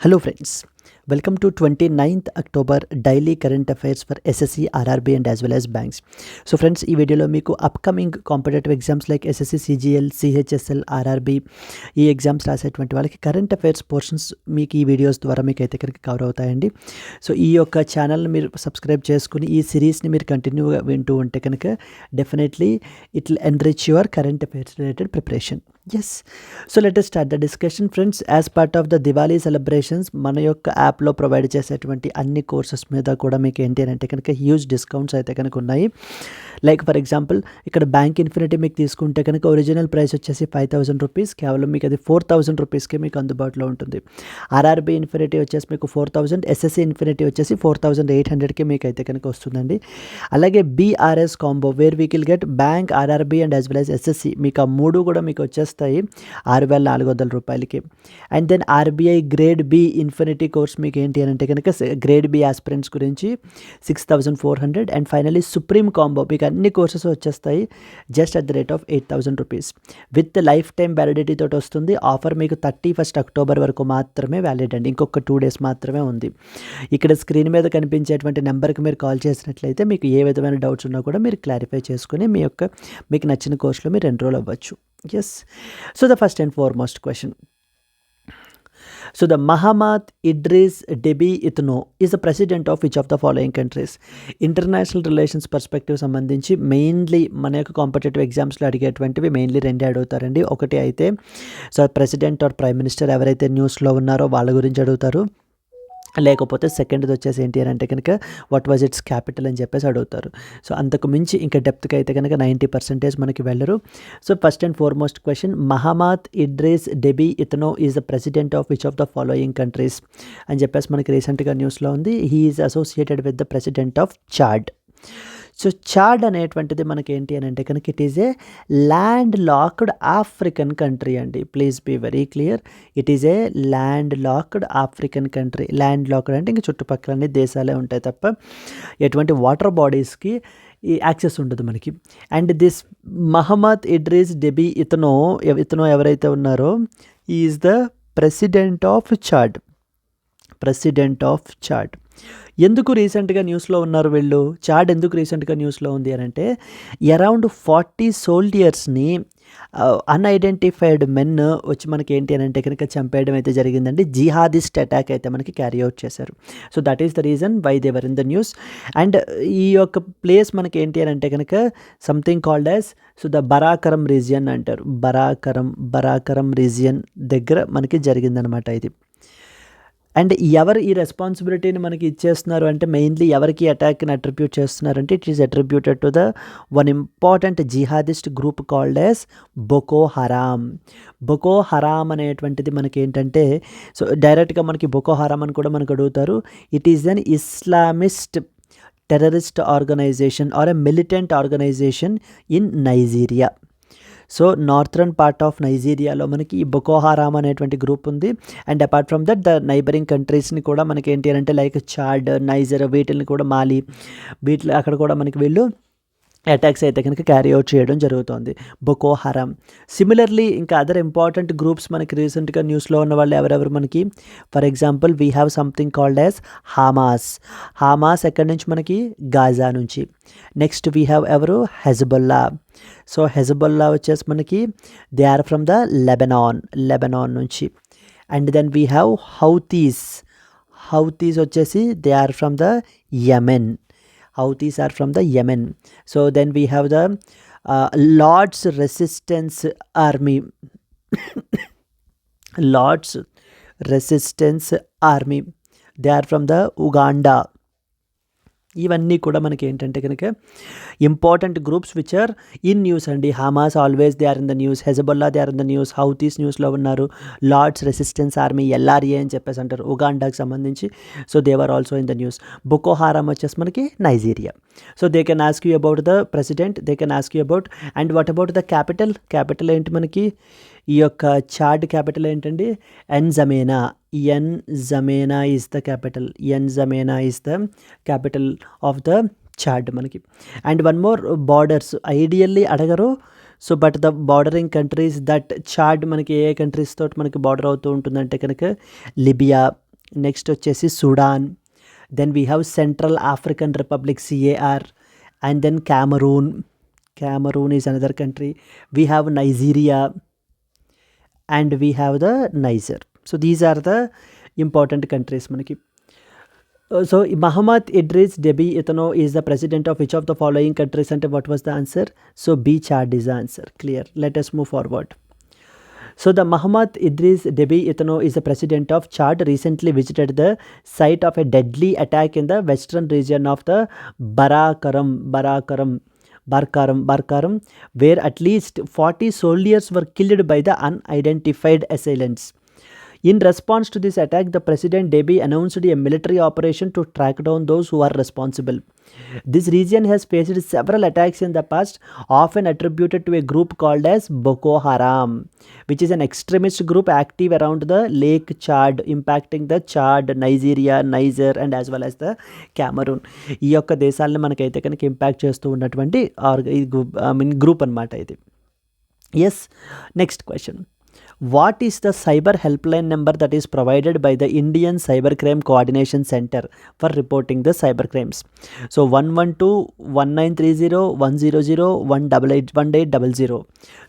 Hello friends, welcome to 29th October daily current affairs for SSC, RRB and as well as banks. So friends, ఈ వీడియోలో మీకు upcoming competitive exams like SSC, CGL, CHSL, RRB ఈ exams రాసేటువంటి వాళ్ళకి current affairs portions మీకు ఈ videos ద్వారా మీకు అయితే కనుక కవర్ అవుతాయండి. సో ఈ యొక్క ఛానల్ని మీరు సబ్స్క్రైబ్ చేసుకుని ఈ సిరీస్ని మీరు కంటిన్యూగా వింటూ ఉంటే కనుక definitely it will enrich your current affairs related preparation. Yes, so let us start the discussion friends. As part of the Diwali celebrations మన యొక్క యాప్లో ప్రొవైడ్ చేసేటువంటి అన్ని కోర్సెస్ మీద కూడా మీకు ఏంటి అని అంటే కనుక హ్యూజ్ డిస్కౌంట్స్ అయితే కనుక ఉన్నాయి. లైక్ ఫర్ ఎగ్జాంపుల్ ఇక్కడ బ్యాంక్ ఇన్ఫినిటీ మీకు తీసుకుంటే కనుక ఒరిజినల్ ప్రైస్ వచ్చేసి 5,000 రూపీస్, కేవలం మీకు అది 4,000 రూపీస్కే మీకు అందుబాటులో ఉంటుంది. ఆర్ఆర్బీ ఇన్ఫినిటీ వచ్చేసి మీకు 4,000, ఎస్ఎస్సి ఇన్ఫినిటీ వచ్చేసి 4,800కి మీకు అయితే కనుక వస్తుందండి. అలాగే BRS combo where we will get bank, RRB and as well as SSC, మీకు ఆ మూడు కూడా మీకు వచ్చేస్తాయి 6,400 రూపాయలకి. And then RBI grade B infinity course మీకు ఏంటి అని అంటే కనుక గ్రేడ్ బి ఆస్పిరెంట్స్ గురించి 6,400. అండ్ ఫైనలీ సుప్రీం కాంబో మీకు అన్ని కోర్సెస్ వచ్చేస్తాయి just at the rate of 8,000 rupees with life time validity తోటి వస్తుంది. ఆఫర్ మీకు 31st అక్టోబర్ వరకు మాత్రమే వ్యాలిడ్ అండి, ఇంకొక 2 days మాత్రమే ఉంది. ఇక్కడ స్క్రీన్ మీద కనిపించేటువంటి నెంబర్కి మీరు కాల్ చేసినట్లయితే మీకు ఏ విధమైన డౌట్స్ ఉన్నా కూడా మీరు క్లారిఫై చేసుకుని మీకు నచ్చిన కోర్సులో మీరు ఎన్రోల్ అవ్వచ్చు. Yes. So the first and foremost question. So the Mahamat Idris Deby Itno is the president of which of the following countries? International relations perspective సంబంధించి మెయిన్లీ మన యొక్క కాంపిటేటివ్ ఎగ్జామ్స్లో అడిగేటువంటివి మెయిన్లీ రెండే అడుగుతారండి. ఒకటి అయితే so president or prime minister ఎవరైతే న్యూస్లో ఉన్నారో వాళ్ళ గురించి అడుగుతారు. లేకపోతే సెకండ్ది వచ్చేసి ఏంటి అని అంటే కనుక వాట్ వాజ్ ఇట్స్ క్యాపిటల్ అని చెప్పేసి అడుగుతారు. సో అంతకు మించి ఇంకా డెప్త్కి అయితే కనుక 90% మనకి వెళ్ళరు. So first and foremost question, Mahamat Idriss Deby ఇతనో is the president of which of the following countries అని చెప్పేసి మనకి రీసెంట్గా న్యూస్లో ఉంది. He is associated with the president of Chad. So Chad అనేటువంటిది మనకి ఏంటి అని అంటే కనుక it is a land locked African country అండి. Please be very clear, it is a land locked African country. Land locked అంటే ఇంక చుట్టుపక్కలన్నీ దేశాలే ఉంటాయి తప్ప ఎటువంటి వాటర్ బాడీస్కి ఈ యాక్సెస్ ఉండదు మనకి. And this Mahamat Idriss Deby ఇతనో ఎవరైతే ఉన్నారో is the president of Chad. ఎందుకు రీసెంట్గా న్యూస్లో ఉన్నారు వీళ్ళు? చాడ్ ఎందుకు రీసెంట్గా న్యూస్లో ఉంది అని అంటే అరౌండ్ 40 సోల్డియర్స్ని అన్ఐడెంటిఫైడ్ మెన్ వచ్చి మనకి ఏంటి అని అంటే కనుక చంపేయడం అయితే జరిగిందండి. జిహాదిస్ట్ అటాక్ అయితే మనకి క్యారీ అవుట్ చేశారు. So that is the reason why they were in the news. And ఈ యొక్క ప్లేస్ మనకి ఏంటి అని అంటే కనుక something called as so the బరాకరం రీజియన్ అంటారు. బరాకరం రీజియన్ దగ్గర మనకి జరిగిందనమాట ఇది. అండ్ ఎవరు ఈ రెస్పాన్సిబిలిటీని మనకి ఇచ్చేస్తున్నారు అంటే మెయిన్లీ ఎవరికి అటాక్ని అట్రిబ్యూట్ చేస్తున్నారు అంటే it is attributed to the one important jihadist group called as Boko Haram అనేటువంటిది మనకి ఏంటంటే సో డైరెక్ట్గా మనకి బొకో హరామ్ అని కూడా మనకు అడుగుతారు. It is an Islamist terrorist organisation or a militant organisation in Nigeria. So northern part of నైజీరియాలో మనకి ఈ బొకో హరామ్ అనేటువంటి గ్రూప్ ఉంది. And apart from that the neighbouring కంట్రీస్ని కూడా మనకి ఏంటి అంటే లైక్ చాడ్, నైజర్, వీటిని కూడా మాలి, అక్కడ కూడా మనకి వీళ్ళు అటాక్స్ అయితే కనుక క్యారీ అవుట్ చేయడం జరుగుతుంది. Boko Haram. సిమిలర్లీ ఇంకా అదర్ ఇంపార్టెంట్ గ్రూప్స్ మనకి రీసెంట్గా న్యూస్లో ఉన్న వాళ్ళు ఎవరెవరు మనకి, for example we have something called as Hamas ఎక్కడి నుంచి మనకి గాజా నుంచి. నెక్స్ట్ వీ హ్యావ్ ఎవరు హెజ్బొల్లా. సో హెజ్బొల్లా వచ్చేసి మనకి they are from the Lebanon నుంచి. And then we have Houthis వచ్చేసి they are from the Yemen. Houthis are from the Yemen. So then we have the Lord's Resistance Army. They are from the Uganda. ఇవన్నీ కూడా మనకి ఏంటంటే కనుక important groups which are in news అండి. Hamas always they are in the news, Hezbollah they are in the news, Houthis న్యూస్లో ఉన్నారు, Lord's resistance army LRA అని చెప్పేసి అంటారు ఉగాండాకి సంబంధించి. So they are also in the news. Boko Haram వచ్చేసి మనకి Nigeria. So they can ask you about the president, they can ask you about and what about the capital ఏంటి మనకి ఈ యొక్క చాడ్ క్యాపిటల్ ఏంటండి? N'Djamena is the capital. N'Djamena is the capital of the Chad మనకి. And one more, borders ideally అడగరు. So but the bordering countries that Chad మనకి ఏ countries తోటి మనకి బార్డర్ అవుతూ ఉంటుందంటే కనుక లిబియా, నెక్స్ట్ వచ్చేసి Sudan, then we have Central African Republic CAR, and then Cameroon is another country. We have Nigeria and we have the Niger. So these are the important countries మనకి. So Muhammad Idris Deby Itno is the president of which of the following countries, and what was the answer? So B, Chad is the answer. Clear. Let us move forward. So the Muhammad Idris Deby Itno is the president of Chad, recently visited the site of a deadly attack in the western region of the Barkaram, where at least 40 soldiers were killed by the unidentified assailants. In response to this attack, the President Deby announced a military operation to track down those who are responsible. This region has faced several attacks in the past, often attributed to a group called as Boko Haram, which is an extremist group active around the Lake Chad, impacting the Chad, Nigeria, Niger, and as well as the Cameroon. ఈ యొక్క దేశాలను మనకైతే కనుక impact చేస్తూ ఉన్నటువంటి group అనమాట ఇది. Yes, next question. What is the cyber helpline number that is provided by the Indian Cybercrime Coordination Center for reporting the cybercrimes? So 112-1930-100-188-1800.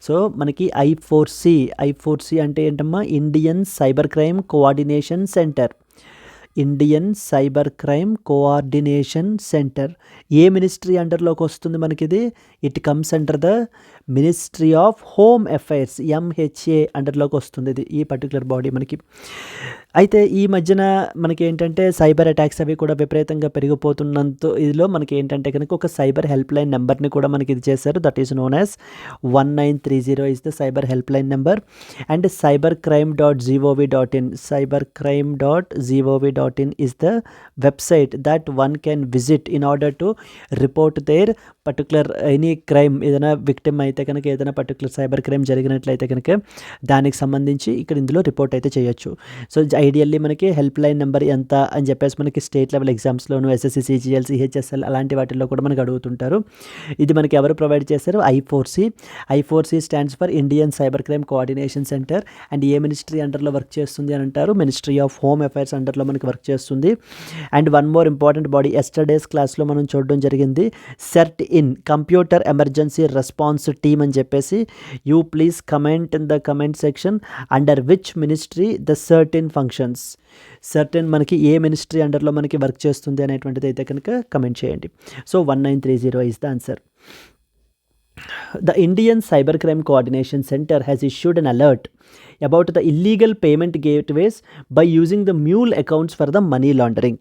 So మనకి I4C అంటే ఏంటమ్మా? Indian cyber crime coordination centre. Indian cyber crime coordination centre ఏ ministry అండర్లోకి వస్తుంది మనకిది? It comes under the ministry of home affairs, MHA అండర్లోకి వస్తుంది ఇది, ఈ పర్టికులర్ బాడీ మనకి. అయితే ఈ మధ్యన మనకి ఏంటంటే సైబర్ అటాక్స్ అవి కూడా విపరీతంగా పెరిగిపోతున్నంత ఇదిలో మనకి ఏంటంటే కనుక ఒక సైబర్ హెల్ప్ లైన్ నెంబర్ని కూడా మనకి ఇది చేశారు. That is known as 1930 is the cyber helpline number, and cybercrime.gov.in is the website that one can visit in order to report their particular any crime, ఏదైనా విక్టిమ్ అయితే కనుక ఏదైనా పర్టికులర్ సైబర్ క్రైమ్ జరిగినట్లయితే కనుక దానికి సంబంధించి ఇక్కడ ఇందులో రిపోర్ట్ అయితే చేయొచ్చు. సో ఐడియల్లీ మనకి హెల్ప్ లైన్ నెంబర్ ఎంత అని చెప్పేసి మనకి స్టేట్ లెవెల్ ఎగ్జామ్స్లోను SSC, CGL, CHSL అలాంటి వాటిల్లో కూడా మనకు అడుగుతుంటారు. ఇది మనకి ఎవరు ప్రొవైడ్ చేశారు? I4C stands for Indian cyber crime coordination centre. And ఏ మినిస్ట్రీ అండర్లో వర్క్ చేస్తుంది అని అంటారు? మినిస్ట్రీ ఆఫ్ హోమ్ అఫైర్స్ అండర్లో మనకి వర్క్ చేస్తుంది. And one more important body, yesterday's క్లాస్లో మనం చూడడం జరిగింది, CERT in computer emergency response team అని చెప్పేసి. You please comment in the comment section under which ministry the CERT In functions. CERT In మనకి ఏ మినిస్ట్రీ అండర్లో మనకి వర్క్ చేస్తుంది అనేటువంటిది అయితే కనుక కమెంట్ చేయండి. So 1930 is the answer. The Indian Cybercrime Coordination Center has issued an alert about the illegal payment gateways by using the mule accounts for the money laundering.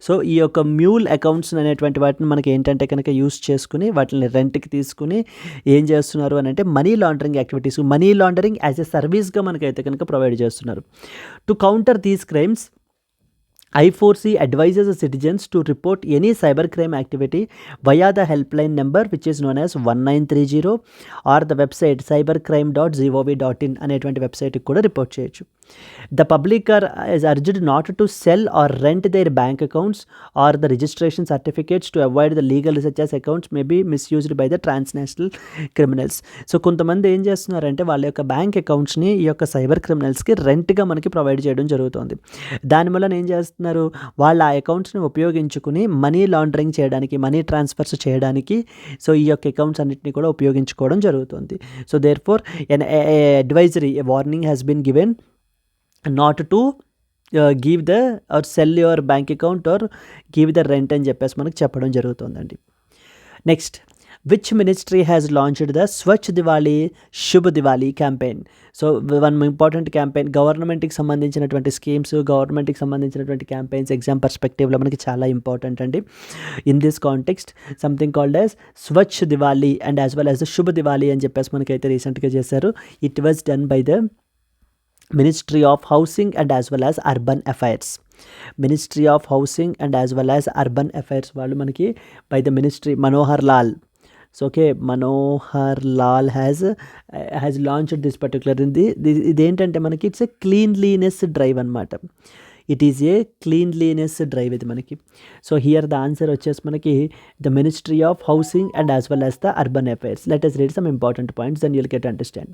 So ఈ యొక్క mule accounts అనేటువంటి వాటిని మనకి ఏంటంటే కనుక use చేసుకుని వాటిని రెంట్కి తీసుకుని ఏం చేస్తున్నారు అని అంటే money laundering activities, money laundering as a సర్వీస్గా మనకైతే కనుక ప్రొవైడ్ చేస్తున్నారు. To counter these crimes, I4C advises the citizens to report any cybercrime activity via the helpline number which is known as 1930 or the website cybercrime.gov.in అనేటువంటి వెబ్సైట్కి కూడా report చేయొచ్చు. The public is urged not to sell or rent their bank accounts or the registration certificates to avoid the legal such as accounts may be misused by the transnational criminals. So కొంతమంది ఏం చేస్తున్నారంటే వాళ్ళ యొక్క bank అకౌంట్స్ని ఈ యొక్క cyber క్రిమినల్స్కి రెంట్గా మనకి provide చేయడం జరుగుతుంది. దానివల్ల ఏం చేస్తున్నారు, వాళ్ళ ఆ అకౌంట్స్ని ఉపయోగించుకుని మనీ లాండరింగ్ చేయడానికి, మనీ ట్రాన్స్ఫర్స్ చేయడానికి సో ఈ యొక్క అకౌంట్స్ అన్నింటినీ కూడా ఉపయోగించుకోవడం జరుగుతుంది. So therefore an advisory, a warning has been given not to give the or sell your bank account or give the rent అని చెప్పేసి మనకు చెప్పడం జరుగుతుందండి. Next, which ministry has launched the Swachh Diwali Shubh Diwali campaign. So one important campaign, గవర్నమెంట్కి సంబంధించినటువంటి schemes, గవర్నమెంట్కి సంబంధించినటువంటి campaigns exam పర్స్పెక్టివ్లో మనకి చాలా ఇంపార్టెంట్ అండి. In this context something called as Swachh Diwali and as well as the శుభ దివాళీ అని చెప్పేసి మనకైతే రీసెంట్గా చేశారు. It was done by the Ministry of Housing and as well as Urban Affairs. Ministry of Housing and as well as Urban Affairs వాళ్ళు మనకి by the ministry Manohar Lal. So okay, Manohar Lal has launched this particular ఇదేంటంటే మనకి it's a cleanliness drive అనమాట. It is A cleanliness drive ఇది మనకి. So here the answer వచ్చేసి మనకి the ministry of housing and as well as the urban affairs. Let us read some important points, then you'll get to understand.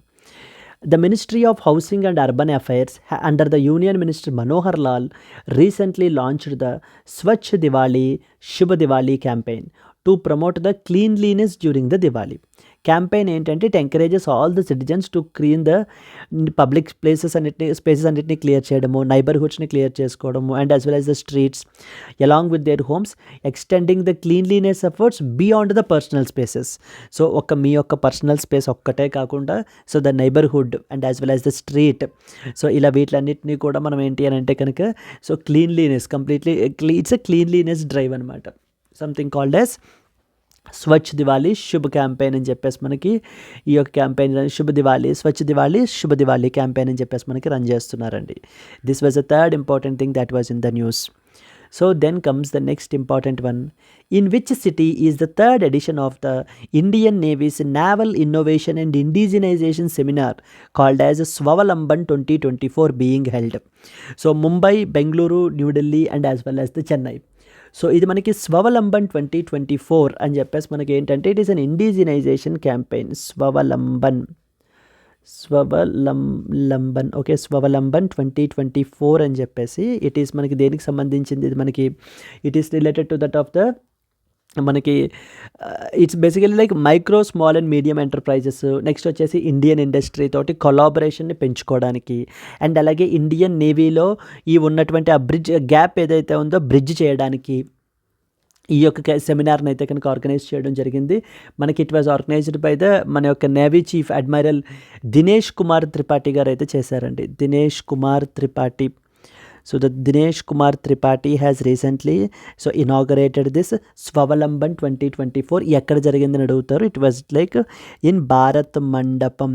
The Ministry of Housing and Urban Affairs, under the Union Minister Manohar Lal, recently launched the Swachh Diwali, Shubh Diwali campaign to promote the cleanliness during the Diwali. Campaign ఏంటంటే it encourages all the citizens to clean the public spaces అన్నిటిని clear చేయడము, నైబర్హుడ్స్ని clear చేసుకోవడము, and as well as the streets along with their homes, extending the cleanliness efforts beyond the personal spaces. So మీ యొక్క personal space ఒక్కటే కాకుండా so the neighbourhood and as well as the street, so ఇలా వీటిలన్నింటినీ కూడా మనం ఏంటి అని అంటే కనుక so cleanliness completely it's a cleanliness drive అనమాట. సంథింగ్ కాల్డ్ యాజ్ స్వచ్ఛ దివాలి శుభ్ క్యాంపెయిన్ అని చెప్పేసి మనకి ఈ యొక్క క్యాంపెయిన్ శుభ దివాలి, స్వచ్ఛ దివాలి, శుభ దివాలి క్యాంపెయిన్ అని చెప్పేసి మనకి రన్ చేస్తున్నారండి. This was a third important thing that was in the news. So then comes the next important one. In which city is the third edition of the Indian Navy's Naval Innovation and Indigenization Seminar called as Swavalamban 2024 being held? So Mumbai, Bengaluru, New Delhi and as well as the Chennai. So ఇది మనకి స్వవలంబన్ 2024 అని చెప్పేసి మనకి ఏంటంటే it is an indigenisation campaign. Swavalamban okay, Swavalamban 2024 అని చెప్పేసి it is మనకి దేనికి సంబంధించింది, ఇది మనకి it is related to that of the మనకి it's basically like micro small and medium enterprises, next వచ్చేసి ఇండియన్ ఇండస్ట్రీ తోటి కొలాబరేషన్ని పెంచుకోవడానికి, అండ్ అలాగే ఇండియన్ నేవీలో ఈ ఉన్నటువంటి ఆ బ్రిడ్జ్ గ్యాప్ ఏదైతే ఉందో బ్రిడ్జ్ చేయడానికి ఈ యొక్క సెమినార్ని అయితే కనుక ఆర్గనైజ్ చేయడం జరిగింది. మనకి it was organised by the మన యొక్క navy chief admiral Dinesh Kumar Tripathi గారు అయితే చేశారండి. Dinesh Kumar Tripathi. So the Dinesh Kumar Tripathi has recently inaugurated this Swavalamban 2024. ఎక్కడ జరిగిందని అడుగుతారు. It was like in Bharat మండపం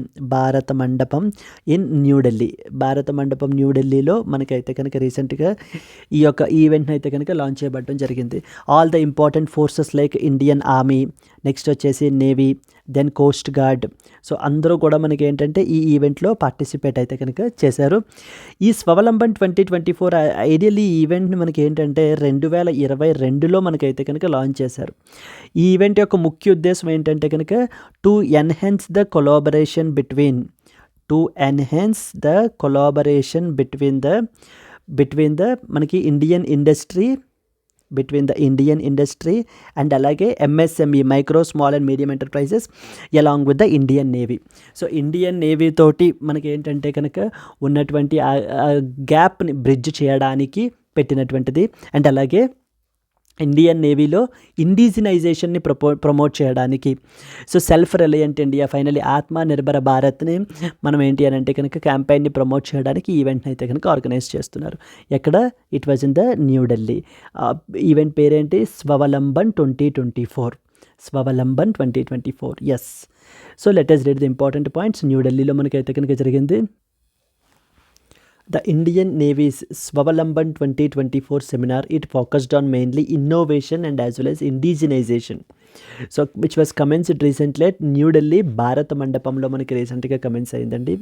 ఇన్ న్యూఢిల్లీ. భారత మండపం న్యూఢిల్లీలో మనకైతే కనుక రీసెంట్గా ఈ యొక్క ఈవెంట్ని అయితే కనుక లాంచ్ చేయబడడం జరిగింది. All the important forces like Indian army, next వచ్చేసి navy, then coast guard, so అందరూ కూడా మనకి ఏంటంటే ఈ ఈవెంట్లో పార్టిసిపేట్ అయితే కనుక చేశారు. ఈ స్వవలంబన్ 2024 ఐడియల్లీ ఈ ఈవెంట్ని మనకి ఏంటంటే 2022లో మనకైతే కనుక లాంచ్ చేశారు. ఈ ఈవెంట్ యొక్క ముఖ్య ఉద్దేశం ఏంటంటే కనుక to enhance the collaboration between the మనకి ఇండియన్ ఇండస్ట్రీ అండ్ అలాగే MSME micro small and medium enterprises along with the Indian navy. So Indian navy తోటి మనకి ఏంటంటే కనుక ఉన్నటువంటి గ్యాప్ని బ్రిడ్జ్ చేయడానికి పెట్టినటువంటిది, అండ్ అలాగే ఇండియన్ నేవీలో ఇండిజినైజేషన్ని ప్రమోట్ చేయడానికి, so self reliant India, finally ఆత్మ నిర్భర భారత్ని మనం ఏంటి అని అంటే కనుక క్యాంపెయిన్ని ప్రమోట్ చేయడానికి ఈవెంట్ని అయితే కనుక ఆర్గనైజ్ చేస్తున్నారు. ఎక్కడ? It was in the New Delhi. Event పేరేంటి? Swavalamban 2024. Yes. So let us read the important points. న్యూఢిల్లీలో మనకైతే కనుక జరిగింది. The Indian Navy's Swavalamban 2024 seminar, it focused on mainly innovation and as well as indigenization. So which was commenced recently at New Delhi, Bharat Mandapamlo మనకి రీసెంట్గా comments అయిందండి.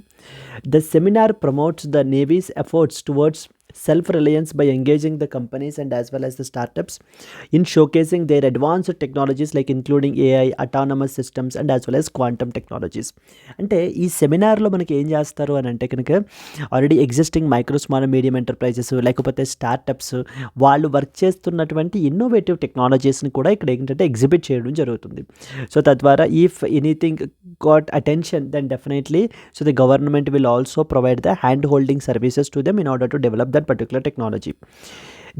The seminar promotes the Navy's efforts towards self-reliance by engaging the companies and as well as the startups in showcasing their advanced technologies like including AI, autonomous systems and as well as quantum technologies. అంటే ఈ సెమినార్లో మనకి ఏం చేస్తారు అని అంటే కనుక already existing micro small medium enterprises లేకపోతే startups వాళ్ళు వర్క్ చేస్తున్నటువంటి ఇన్నోవేటివ్ టెక్నాలజీస్ని కూడా ఇక్కడ ఏంటంటే ఎగ్జిబిట్ చేయడం జరుగుతుంది. సో తద్వారా if anything got attention then definitely so the government will also provide the hand holding services to them in order to develop that particular technology.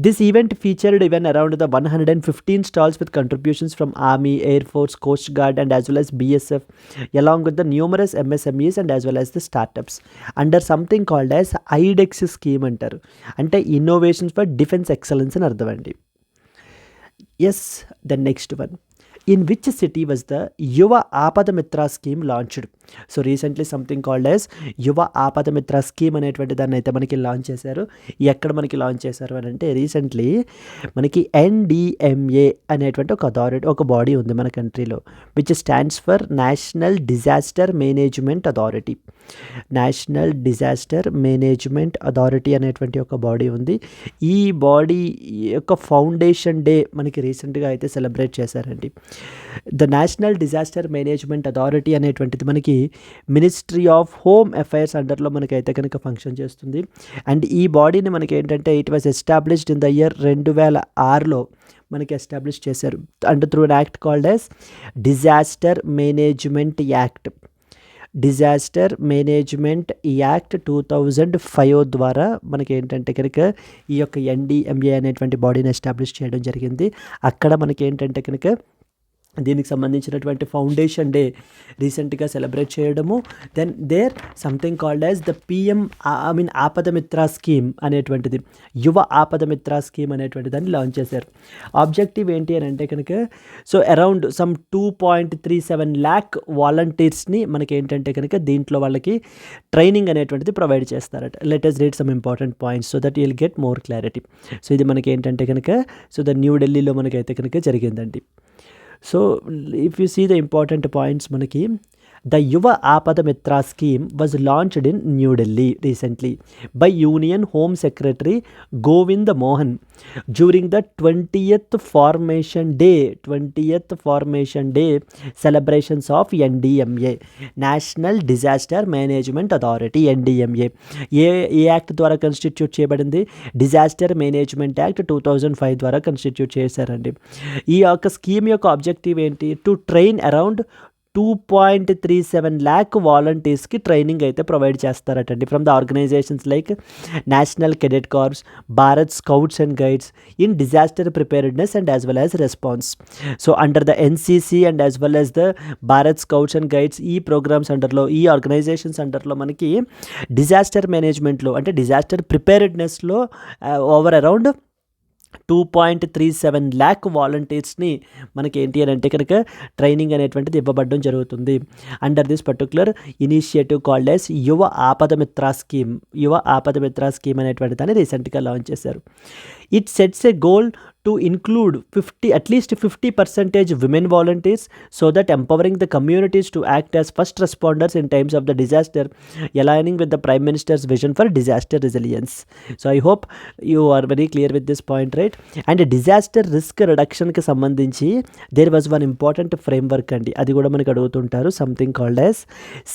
This event featured even around the 115 stalls with contributions from Army, Air Force, Coast Guard and as well as BSF along with the numerous MSMEs and as well as the startups under something called as IDEX scheme అంటారు. అంటే innovations for defence excellence అని అర్థం అండి. Yes. The next one. In which city was the Yuva Aapada Mitra scheme launched? So recently something called as యువ ఆపద Mitra scheme అనేటువంటి దాన్ని అయితే మనకి లాంచ్ చేశారు. ఎక్కడ మనకి లాంచ్ చేశారు అని అంటే రీసెంట్లీ మనకి NDMA అనేటువంటి ఒక అథారిటీ, ఒక బాడీ ఉంది మన కంట్రీలో, which stands for national disaster management authority అనేటువంటి ఒక బాడీ ఉంది. ఈ బాడీ యొక్క ఫౌండేషన్ డే మనకి రీసెంట్గా అయితే సెలబ్రేట్ చేశారండి. The national disaster management authority అనేటువంటిది మనకి మినిస్ట్రీ ఆఫ్ హోమ్ అఫైర్స్ అండర్లో మనకైతే కనుక ఫంక్షన్ చేస్తుంది. అండ్ ఈ బాడీని మనకి ఏంటంటే it was established in the year 2006లో మనకి ఎస్టాబ్లిష్ చేశారు. And through an act called as disaster management act. Disaster management act 2005 ద్వారా మనకి ఏంటంటే కనుక ఈ యొక్క NDMA అనేటువంటి బాడీని ఎస్టాబ్లిష్ చేయడం జరిగింది. అక్కడ మనకి ఏంటంటే కనుక దీనికి సంబంధించినటువంటి ఫౌండేషన్ డే రీసెంట్గా సెలబ్రేట్ చేయడము. Then there something called as the Aapada Mitra scheme అనేటువంటిది, యువ ఆపద మిత్ర స్కీమ్ అనేటువంటి దాన్ని లాంచ్ చేశారు. ఆబ్జెక్టివ్ ఏంటి అని అంటే కనుక సో అరౌండ్ సమ్ 2.37 lakh వాలంటీర్స్ని మనకి ఏంటంటే కనుక దీంట్లో వాళ్ళకి ట్రైనింగ్ అనేటువంటిది ప్రొవైడ్ చేస్తారట. Let us read some important points so that you'll get more clarity. So ఇది మనకి ఏంటంటే కనుక సో న్యూఢిల్లీలో మనకైతే కనుక జరిగిందండి. So if you see the important points మనకి The Yuva Apada Mitra scheme was launched in New Delhi recently by Union Home Secretary Govind Mohan during the 20th Formation Day celebrations of NDMA, National Disaster Management Authority. NDMA A act ద్వారా constitute చేయబడింది? Disaster management act 2005 ద్వారా constitute చేశారండి. ఈ యొక్క scheme యొక్క objective ఏంటి? To train around 2.37 lakh వాలంటీర్స్కి training అయితే ప్రొవైడ్ చేస్తారటండి from the organisations like national cadet corps, Bharat scouts and guides in disaster preparedness and as well as response. So under the NCC and as well as the Bharat scouts and guides, ఈ programmes అండర్లో, ఈ organisations అండర్లో మనకి disaster మేనేజ్మెంట్లో అంటే disaster ప్రిపేర్డ్నెస్లో over around 2.37 lakh వాలంటీర్స్ని మనకి ఏంటి అని అంటే కనుక ట్రైనింగ్ అనేటువంటిది ఇవ్వబడడం జరుగుతుంది. Under this particular initiative called as యువ ఆపద మిత్ర స్కీమ్ అనేటువంటి దాన్ని రీసెంట్గా లాంచ్ చేశారు. It sets a goal to include at least 50% women volunteers so that empowering the communities to act as first responders in times of the disaster, aligning with the Prime Minister's vision for disaster resilience. So I hope you are very clear with this point, right? And disaster risk reduction ki sambandhinchi there was one important framework andi, adi kuda manaki adugutuntaru, something called as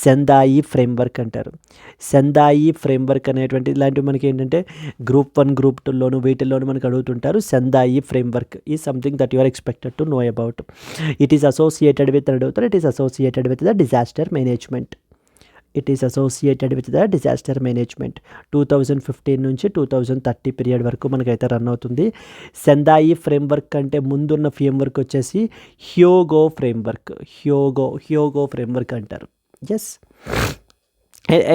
Sendai framework antaru. Sendai framework అనేటువంటి ఇలాంటివి మనకి ఏంటంటే group 1 group 2లోను వీటిల్లోనూ మనకి అడుగుతుంటారు. Sendai framework is something that you are expected to know about. It is associated with the disaster management. 2015 నుంచి 2030 period వరకు మనకైతే run అవుతుంది. సెందాయి ఫ్రేమ్వర్క్ అంటే ముందున్న ఫ్రేమ్వర్క్ వచ్చేసి హ్యోగో ఫ్రేమ్వర్క్ అంటారు. Yes,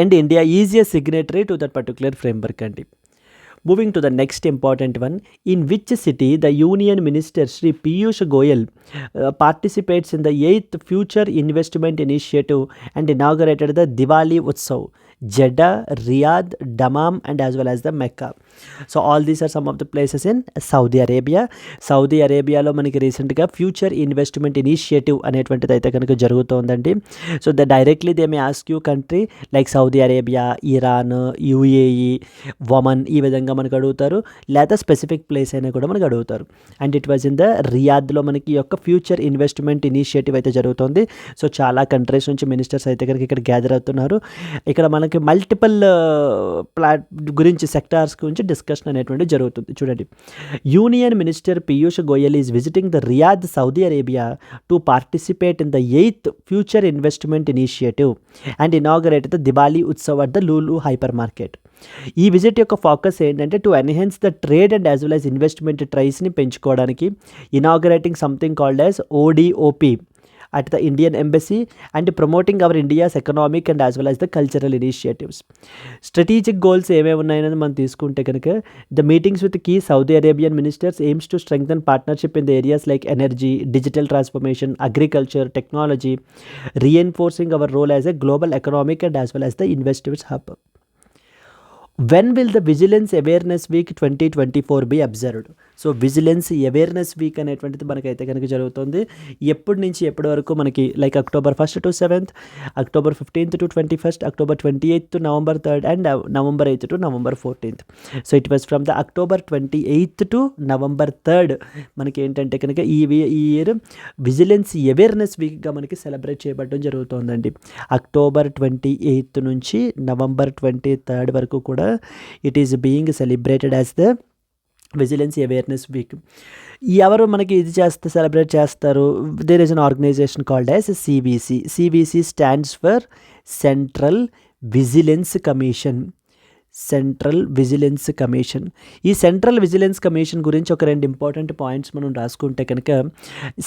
and India is a signatory to that particular framework అండి. Moving to the next important one, in which city the Union Minister Shri Piyush Goyal participates in the 8th Future Investment Initiative and inaugurated the Diwali Utsav, Jeddah, Riyadh, Dammam and as well as the Mecca. So all these are some of the places in Saudi Arabia. Saudi Arabiaలో మనకి రీసెంట్గా future investment initiative అనేటువంటిది అయితే కనుక జరుగుతోందండి. So directly they may ask you country like Saudi Arabia, Iran, UAE, Oman, ఈ విధంగా మనకు అడుగుతారు, లేదా స్పెసిఫిక్ ప్లేస్ అయినా కూడా మనకు అడుగుతారు. And it was in the రియాద్లో మనకి ఈ యొక్క ఫ్యూచర్ ఇన్వెస్ట్మెంట్ ఇనిషియేటివ్ అయితే జరుగుతుంది. సో చాలా కంట్రీస్ నుంచి మినిస్టర్స్ అయితే కనుక ఇక్కడ గ్యాదర్ అవుతున్నారు. ఇక్కడ మనకి మల్టిపుల్ గురించి సెక్టార్స్ గురించి డిస్కషన్ అనేటువంటి జరుగుతుంది. చూడండి, union minister Piyush Goyal is visiting the Riyadh, Saudi Arabia to participate in the 8th future investment initiative and inaugurate the Diwali Utsav at the Lulu hypermarket. ఈ విజిట్ యొక్క ఫోకస్ ఏంటంటే to enhance the trade and as well as investment ట్రైస్ని పెంచుకోవడానికి, inaugurating something called as ODOP at the Indian Embassy and promoting our India's economic and as well as the cultural initiatives. Strategic goals ఏమేమి ఉన్నాయని మనం తీసుకుంటే కనుక the meetings with key Saudi Arabian ministers aims to strengthen partnership in the areas like energy, digital transformation, agriculture, technology, reinforcing our role as a global economic and as well as the investors hub. When will the vigilance awareness week 2024 be observed? So vigilance awareness week అనేటువంటిది మనకైతే కనుక జరుగుతుంది. ఎప్పటి నుంచి ఎప్పటి వరకు మనకి like October 1st to 7th, October 15th to 21st, October 28th to November 3rd and November 8th to November 14th. So it was from the October 28th to November 3rd మనకి ఏంటంటే కనుక ఈ ఇయర్ విజిలెన్స్ అవేర్నెస్ వీక్గా మనకి celebrate చేయబడడం జరుగుతుందండి. October 28th నుంచి November 23rd వరకు కూడా it is being celebrated as the vigilance awareness week. ఎవరు మనకి ఇది సెలబ్రేట్ చేస్తారు? There is an organisation called as CVC. CVC stands for Central vigilance Commission. Central vigilance Commission. ఈ Central vigilance Commission గురించి ఒక 2 important points మనం రాసుకుంటే కనుక,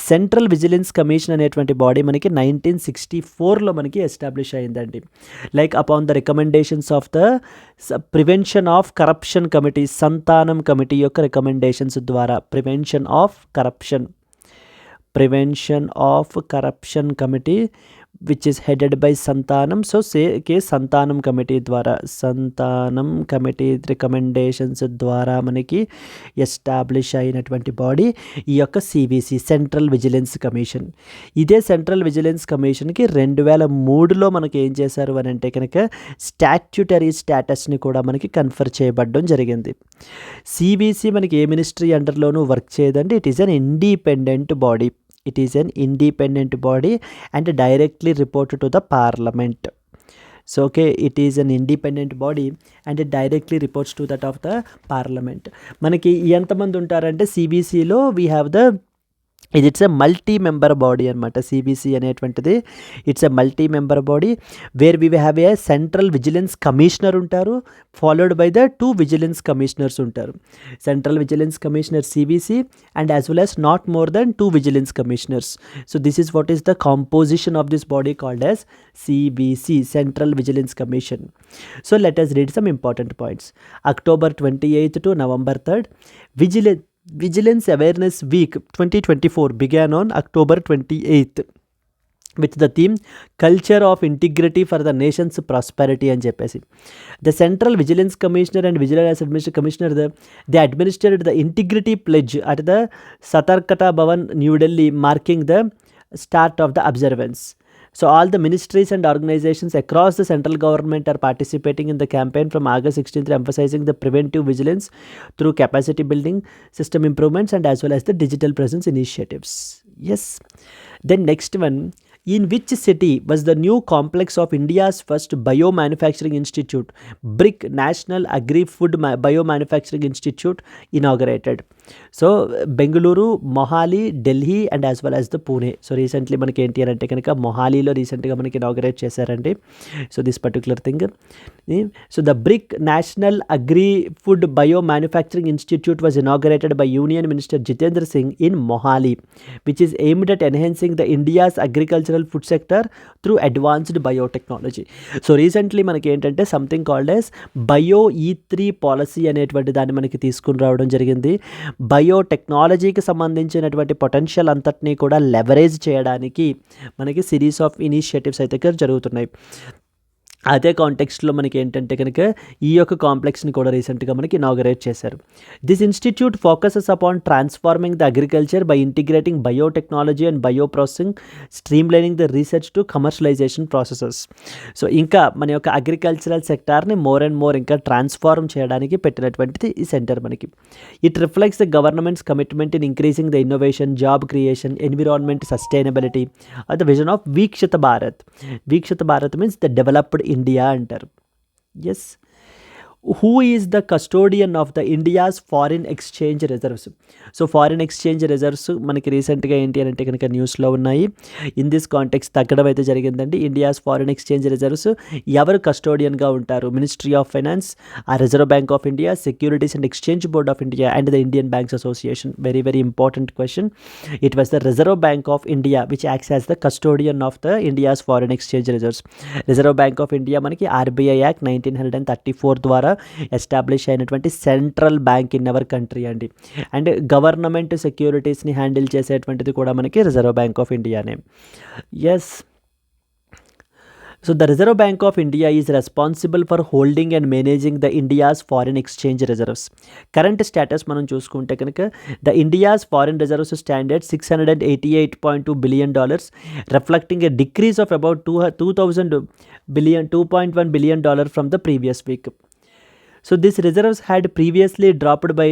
సెంట్రల్ విజిలెన్స్ కమిషన్ అనేటువంటి బాడీ మనకి 1964లో మనకి ఎస్టాబ్లిష్ అయిందండి. Like upon the recommendations of the prevention of corruption committee, Santhanam committee యొక్క రికమెండేషన్స్ ద్వారా prevention of corruption committee which is headed by సంతానం. సో సంతానం కమిటీ ద్వారా, సంతానం కమిటీ రికమెండేషన్స్ ద్వారా మనకి ఎస్టాబ్లిష్ అయినటువంటి బాడీ ఈ యొక్క సివిసి, సెంట్రల్ విజిలెన్స్ కమిషన్. ఇదే సెంట్రల్ విజిలెన్స్ కమిషన్కి 2003లో మనకి ఏం చేశారు అని అంటే కనుక స్టాట్యూటరీ స్టేటస్ని కూడా మనకి కన్ఫర్ చేయబడడం జరిగింది. సివిసి మనకి ఏ మినిస్ట్రీ అండర్లోనూ వర్క్ చేయదండి. It is an independent body. It is an independent body and directly reported to the parliament. So okay, it is an independent body and it directly reports to that of the parliament. మనకి ఎంతమంది ఉంటారంటే సిబిసిలో we have the it's a multi member body అనమాట. సిబిసి అనేటువంటిది it's a multi member body where we have a central vigilance commissioner ఉంటారు, followed by the 2 vigilance commissioners ఉంటారు. Central vigilance commissioner సిబిసి and as well as not more than 2 vigilance commissioners. So this is what is the composition of this body called as సిబిసి, central vigilance commission. So let us read some important points. October 28th to November 3rd, Vigilance Awareness Week 2024 began on October 28th with the theme Culture of Integrity for the Nation's Prosperity అని చెప్పేసి. The Central Vigilance Commissioner and Vigilance Commissioner, they administered the Integrity Pledge at the Satarkata Bhavan, New Delhi, marking the start of the observance. So all the ministries and organizations across the central government are participating in the campaign from August 16th, emphasizing the preventive vigilance through capacity building, system improvements and as well as the digital presence initiatives. Yes. Then next one, in which city was the new complex of India's first biomanufacturing institute, BRIC, National Agri-Food Biomanufacturing Institute, inaugurated? So Bengaluru, Mohali, Delhi and as well as the Pune. So recently మనకి ఏంటి అని అంటే కనుక మొహాలీలో రీసెంట్గా మనకి inaugurate చేశారండి. So this particular thing. So the brick national agri food bio manufacturing institute was inaugurated by union minister Jitendra Singh in Mohali, which is aimed at enhancing the India's agricultural food sector through advanced biotechnology. So recently మనకి ఏంటంటే something called as bio E3 policy అనేటువంటి దాన్ని మనకి తీసుకుని రావడం జరిగింది. బయోటెక్నాలజీకి సంబంధించినటువంటి potential అంతటినీ కూడా లెవరేజ్ చేయడానికి మనకి సిరీస్ ఆఫ్ ఇనిషియేటివ్స్ అయితే జరుగుతున్నాయి. అదే కాంటెక్స్ట్లో మనకి ఏంటంటే కనుక ఈ యొక్క కాంప్లెక్స్ని కూడా రీసెంట్గా మనకి ఇనాగరేట్ చేశారు. This institute focuses upon transforming the agriculture by integrating biotechnology and bio processing, streamlining the research to commercialisation processes. So ఇంకా మన యొక్క అగ్రికల్చరల్ సెక్టార్ని మోర్ అండ్ మోర్ ఇంకా ట్రాన్స్ఫార్మ్ చేయడానికి పెట్టినటువంటిది ఈ సెంటర్ మనకి. It reflects the government's commitment in increasing the innovation, job creation, environment sustainability, the vision of Viksit Bharat. Viksit Bharat means the developed India అంటారు. Yes. Who is the custodian of the India's foreign exchange reserves? So foreign exchange reserves మనకి రీసెంట్గా ఏంటి అని అంటే కనుక న్యూస్లో ఉన్నాయి. In this context తగ్గడం అయితే జరిగిందండి. ఇండియాస్ ఫారిన్ ఎక్స్చేంజ్ రిజర్వ్స్ ఎవరు కస్టోడియన్గా ఉంటారు? మినిస్ట్రీ ఆఫ్ ఫైనాన్స్, ఆ reserve bank of India, securities and exchange board of India and the Indian banks association. Very very important question. It was the reserve bank of India which acts as the custodian of the India's foreign exchange reserves. Reserve bank of India మనకి RBI act 1934 ద్వారా establish అయినటువంటి central bank in our country అండి. And government సెక్యూరిటీస్ని handle చేసేటువంటిది కూడా మనకి reserve bank of ఇండియానే. Yes. So the Reserve Bank of India is responsible for holding and managing the India's foreign exchange reserves. Current status మనం చూసుకుంటే కనుక the India's foreign reserves stand at $688.2 billion, reflecting a decrease of about 2.1 billion dollar from the previous week. So these reserves had previously dropped by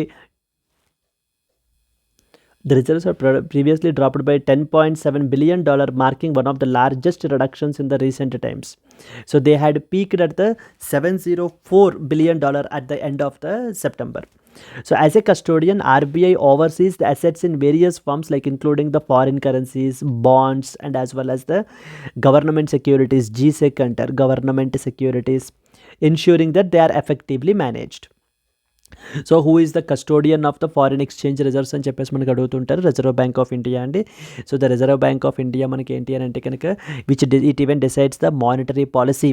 The reserves are previously dropped by $10.7 billion, marking one of the largest reductions in the recent times. So they had peaked at the $704 billion at the end of the September. So as a custodian, RBI oversees the assets in various forms, like including the foreign currencies, bonds, and as well as the government securities, GSEC under government securities, ensuring that they are effectively managed. So who is the custodian of the foreign exchange reserves అని చెప్పేసి మనకు అడుగుతుంటారు. Reserve bank of India అండి. So the reserve bank of India మనకి ఏంటి అని అంటే కనుక it even decides the monetary policy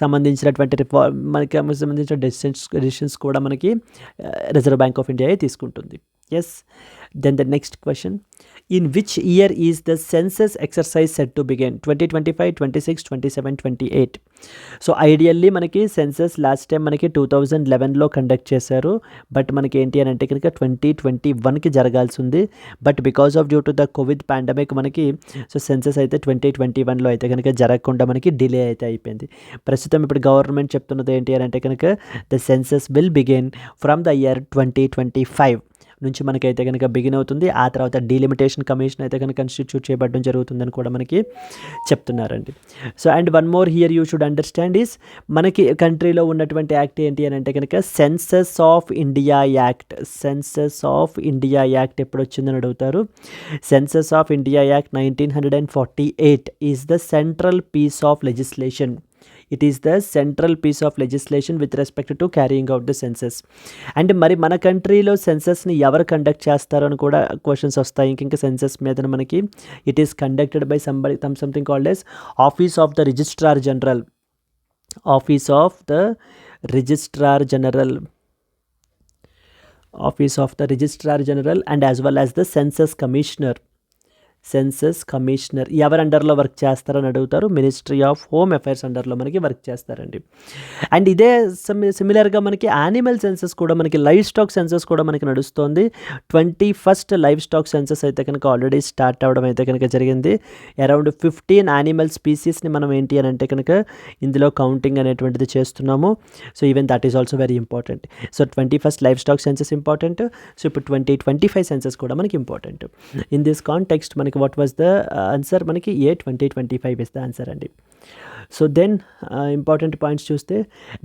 సంబంధించినటువంటి మనకి సంబంధించిన డెసిషన్స్ కూడా మనకి రిజర్వ్ బ్యాంక్ ఆఫ్ ఇండియా తీసుకుంటుంది. Yes. Then the next question, in which year is the census exercise set to begin? 2025, 26, 27, 28. So ideally మనకి సెన్సస్ లాస్ట్ టైం మనకి 2011లో conduct చేశారు. But మనకి ఏంటి అని అంటే కనుక 2021కి జరగాల్సి ఉంది. But because of due to the covid pandemic మనకి సో సెన్సస్ అయితే 2021లో అయితే కనుక జరగకుండా మనకి డిలే అయితే అయిపోయింది. ప్రస్తుతం ఇప్పుడు గవర్నమెంట్ చెప్తున్నది ఏంటి అని అంటే కనుక the census will begin from the year 2025 నుంచి మనకైతే కనుక బిగిన్ అవుతుంది. ఆ తర్వాత డీలిమిటేషన్ కమిషన్ అయితే కనుక కన్స్టిట్యూట్ చేయబడడం జరుగుతుందని కూడా మనకి చెప్తున్నారండి. So and one more here you should understand is మనకి కంట్రీలో ఉన్నటువంటి యాక్ట్ ఏంటి అని అంటే కనుక census of India act. Census of India act ఎప్పుడు వచ్చిందని అడుగుతారు. Census of India act 1948 is the central piece of legislation. It is the central piece of legislation with respect to carrying out the census. And మరి మన కంట్రీలో సెన్సస్ని ఎవరు conduct చేస్తారు అని కూడా క్వశ్చన్స్ వస్తాయి. ఇంకా సెన్సస్ మీద మనకి it is conducted by something called S office of the registrar general. Office of the registrar general. Office of the registrar general and as well as the census commissioner. Census commissioner ఎవరు అండర్లో work చేస్తారని అడుగుతారు. Ministry of home affairs అండర్లో మనకి work చేస్తారండి. And ఇదే సిమిలర్గా మనకి animal census కూడా మనకి లైవ్ స్టాక్ సెన్సస్ కూడా మనకి నడుస్తుంది. 21st లైవ్ స్టాక్ సెన్సస్ అయితే కనుక ఆల్రెడీ స్టార్ట్ అవ్వడం అయితే కనుక జరిగింది. అరౌండ్ 15 యానిమల్ స్పీసీస్ని మనం ఏంటి అని అంటే కనుక ఇందులో కౌంటింగ్ అనేటువంటిది చేస్తున్నాము. So even that is also very important. So 21st live stock census important. So ఇప్పుడు 2025 సెన్సస్ కూడా మనకి ఇంపార్టెంట్. ఇన్ దిస్ కాంటెక్స్ట్ మనకి what was the answer? మనకి 2025 is the answer అండి. సో దెన్ ఇంపార్టెంట్ పాయింట్స్ చూస్తే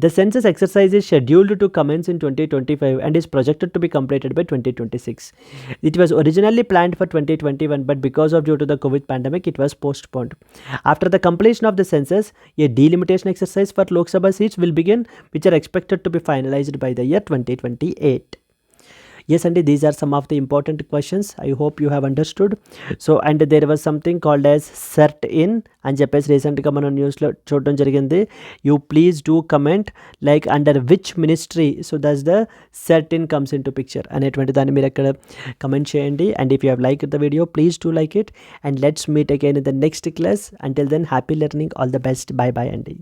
the census exercise is scheduled to commence in 2025 and is projected to be completed by 2026. It was originally planned for 2021 but because of due to the covid pandemic it was postponed. After the completion of the census a delimitation exercise for Lok Sabha seats will begin which are expected to be finalised by the year 2028. Yes, and these are some of the important questions. I hope you have understood. So and there was something called as cert in అని చెప్పేసి రీసెంట్గా మనం న్యూస్లో చూడడం జరిగింది. You please do comment like under which ministry so that's the cert in comes in to picture అనేటువంటి దాన్ని మీరు అక్కడ కమెంట్ చేయండి. And if you have like the video please do like it and let's meet again in the next class. Until then happy learning. All the best. Bye bye అండి.